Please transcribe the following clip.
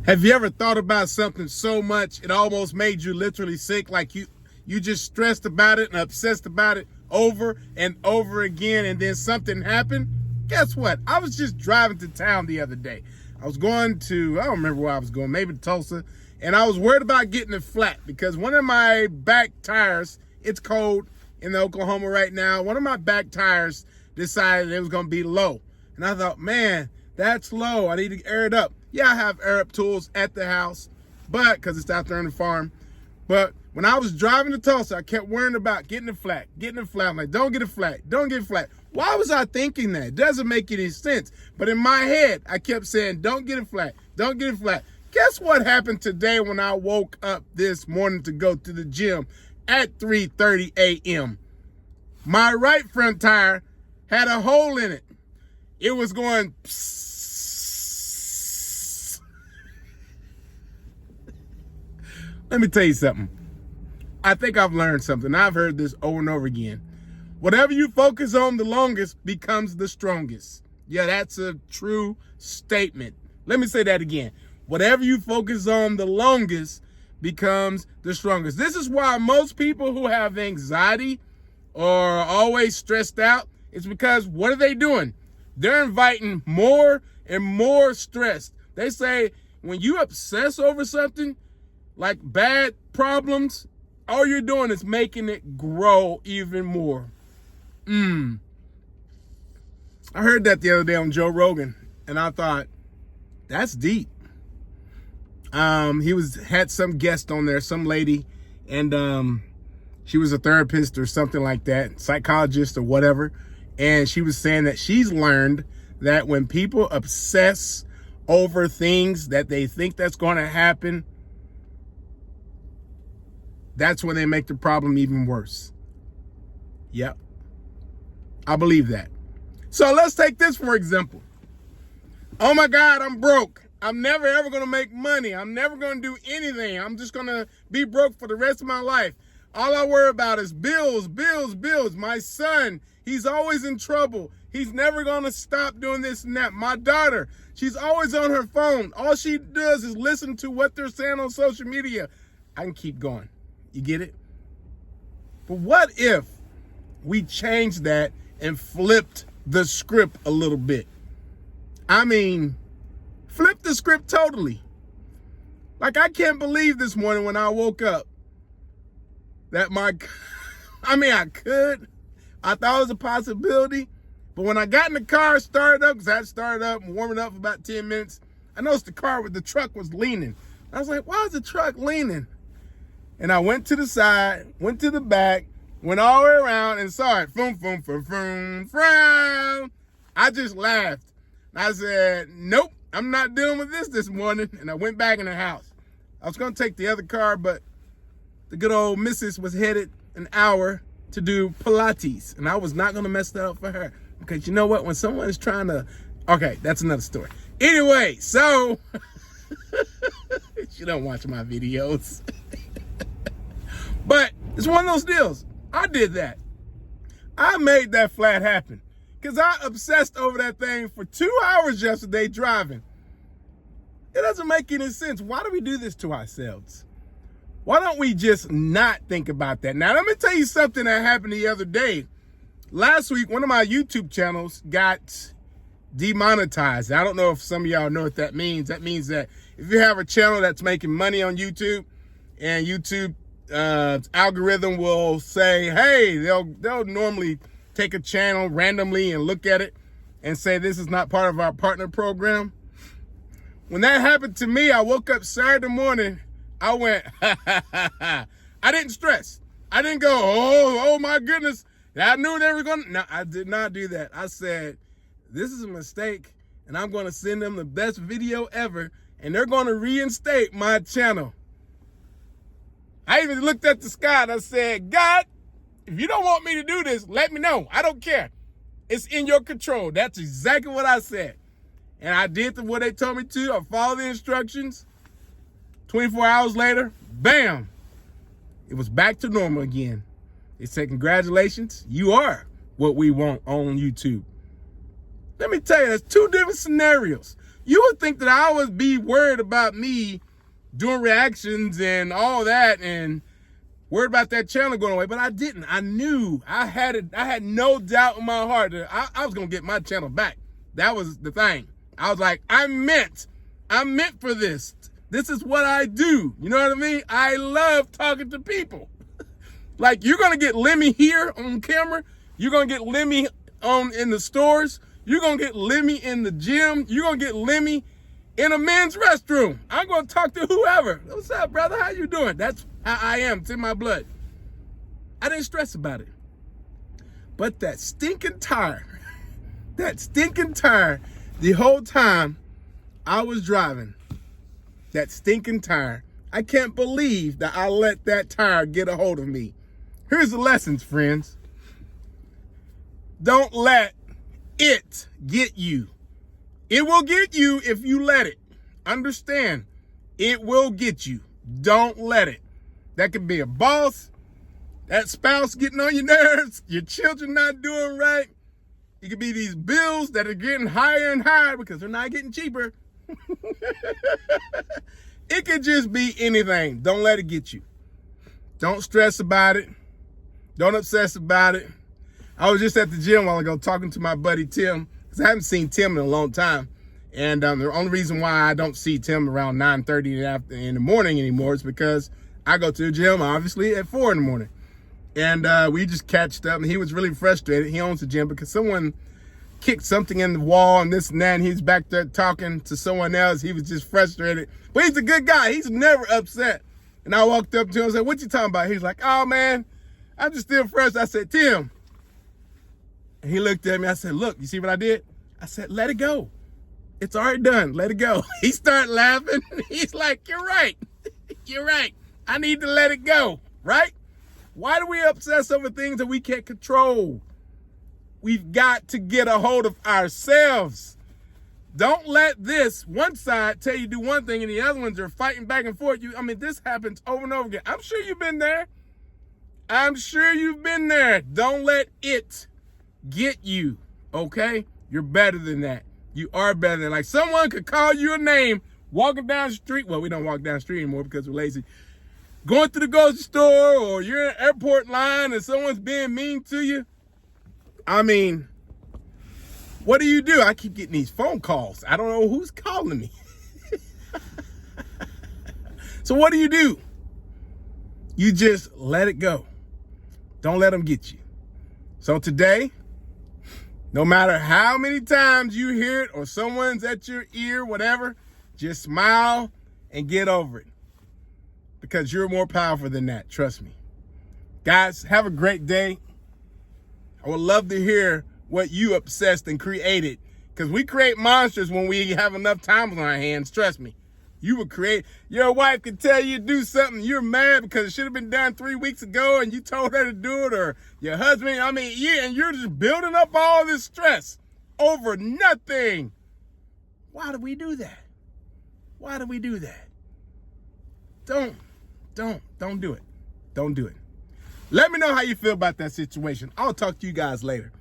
Have you ever thought about something so much it almost made you literally sick, like you just stressed about it and obsessed about it over and over again, and then something happened? Guess what? I was just driving to town the other day. I was going to, I don't remember where I was going, maybe Tulsa, and I was worried about getting it flat because one of my back tires, it's cold in Oklahoma right now, one of my back tires decided it was going to be low. And I thought, man, that's low. I need to air it up. Yeah, I have air up tools at the house, but because it's out there on the farm. But when I was driving to Tulsa, I kept worrying about getting it flat, I'm like, don't get it flat, don't get it flat. Why was I thinking that? It doesn't make any sense. But in my head, I kept saying, don't get it flat, don't get it flat. Guess what happened today when I woke up this morning to go to the gym at 3:30 a.m.? My right front tire had a hole in it. It was going psst. Let me tell you something. I think I've learned something. I've heard this over and over again. Whatever you focus on the longest becomes the strongest. Yeah, that's a true statement. Let me say that again. Whatever you focus on the longest becomes the strongest. This is why most people who have anxiety or are always stressed out, it's because what are they doing? They're inviting more and more stress. They say when you obsess over something, like bad problems, all you're doing is making it grow even more. I heard that the other day on Joe Rogan, and I thought, that's deep. He had some guest on there, some lady, and she was a therapist or something like that, psychologist or whatever, and she was saying that she's learned that when people obsess over things that they think that's going to happen, that's when they make the problem even worse. Yep. I believe that. So let's take this for example. Oh my God, I'm broke. I'm never ever going to make money. I'm never going to do anything. I'm just going to be broke for the rest of my life. All I worry about is bills, bills, bills. My son, he's always in trouble. He's never going to stop doing this and that. My daughter, she's always on her phone. All she does is listen to what they're saying on social media. I can keep going. You get it? But what if we changed that and flipped the script a little bit? I mean, flip the script totally. Like, I can't believe this morning when I woke up that I could. I thought it was a possibility. But when I got in the car, started up, because I had started up and warming up for about 10 minutes, I noticed the truck was leaning. I was like, why is the truck leaning? And I went to the side, went to the back, went all the way around and saw it. Boom, boom, boom, boom, boom. I just laughed. I said, nope, I'm not dealing with this morning. And I went back in the house. I was going to take the other car, but the good old missus was headed an hour to do Pilates. And I was not going to mess that up for her. Because you know what? When someone is trying to... Okay, that's another story. Anyway, so... She don't watch my videos. But it's one of those deals. I did that. I made that flat happen because I obsessed over that thing for 2 hours yesterday driving. It doesn't make any sense. Why do we do this to ourselves? Why don't we just not think about that? Now, let me tell you something that happened the other day. Last week, one of my YouTube channels got demonetized. I don't know if some of y'all know what that means. That means that if you have a channel that's making money on YouTube and YouTube algorithm will say, hey, they'll normally take a channel randomly and look at it and say this is not part of our partner program. When that happened to me, I woke up Saturday morning, I went, I didn't stress. I didn't go, oh my goodness, I knew they were going to. No, I did not do that. I said, this is a mistake and I'm going to send them the best video ever and they're going to reinstate my channel. I even looked at the sky and I said, God, if you don't want me to do this, let me know. I don't care. It's in your control. That's exactly what I said. And I did what they told me to. I followed the instructions. 24 hours later, bam, it was back to normal again. They said, congratulations, you are what we want on YouTube. Let me tell you, there's two different scenarios. You would think that I would be worried about me doing reactions and all that and worried about that channel going away, but I didn't. I knew. I had no doubt in my heart that I was going to get my channel back. That was the thing. I was like, I'm meant for this. This is what I do. You know what I mean? I love talking to people. Like, you're going to get Lemmy here on camera. You're going to get Lemmy in the stores. You're going to get Lemmy in the gym. You're going to get Lemmy in a men's restroom. I'm going to talk to whoever. What's up, brother? How you doing? That's how I am. It's in my blood. I didn't stress about it. But that stinking tire, the whole time I was driving, that stinking tire, I can't believe that I let that tire get a hold of me. Here's the lessons, friends. Don't let it get you. It will get you if you let it. Understand, it will get you. Don't let it. That could be a boss, that spouse getting on your nerves, your children not doing right. It could be these bills that are getting higher and higher because they're not getting cheaper. It could just be anything. Don't let it get you. Don't stress about it. Don't obsess about it. I was just at the gym a while ago talking to my buddy Tim, because I haven't seen Tim in a long time. And the only reason why I don't see Tim around 9:30 in the morning anymore is because I go to the gym, obviously, at 4 in the morning. And we just catched up, and he was really frustrated. He owns the gym because someone kicked something in the wall and this and that, and he's back there talking to someone else. He was just frustrated. But he's a good guy. He's never upset. And I walked up to him and said, "What you talking about?" He's like, "Oh, man, I'm just still frustrated." I said, "Tim." And he looked at me. I said, "Look, you see what I did?" I said, "Let it go. It's already done. Let it go." He started laughing. He's like, "You're right. You're right. I need to let it go," right? Why do we obsess over things that we can't control? We've got to get a hold of ourselves. Don't let this one side tell you do one thing and the other ones are fighting back and forth. This happens over and over again. I'm sure you've been there. Don't let it get you, okay? You're better than that. You are better than that. Like, someone could call you a name walking down the street. Well, we don't walk down the street anymore because we're lazy. Going to the grocery store, or you're in an airport line and someone's being mean to you. What do? I keep getting these phone calls. I don't know who's calling me. So what do? You just let it go. Don't let them get you. So today, no matter how many times you hear it or someone's at your ear, whatever, just smile and get over it. Because you're more powerful than that. Trust me. Guys, have a great day. I would love to hear what you obsessed and created. Because we create monsters when we have enough time on our hands. Trust me. You would create. Your wife could tell you to do something. You're mad because it should have been done 3 weeks ago and you told her to do it. Or your husband. And you're just building up all this stress over nothing. Why do we do that? Why do we do that? Don't do it. Don't do it. Let me know how you feel about that situation. I'll talk to you guys later.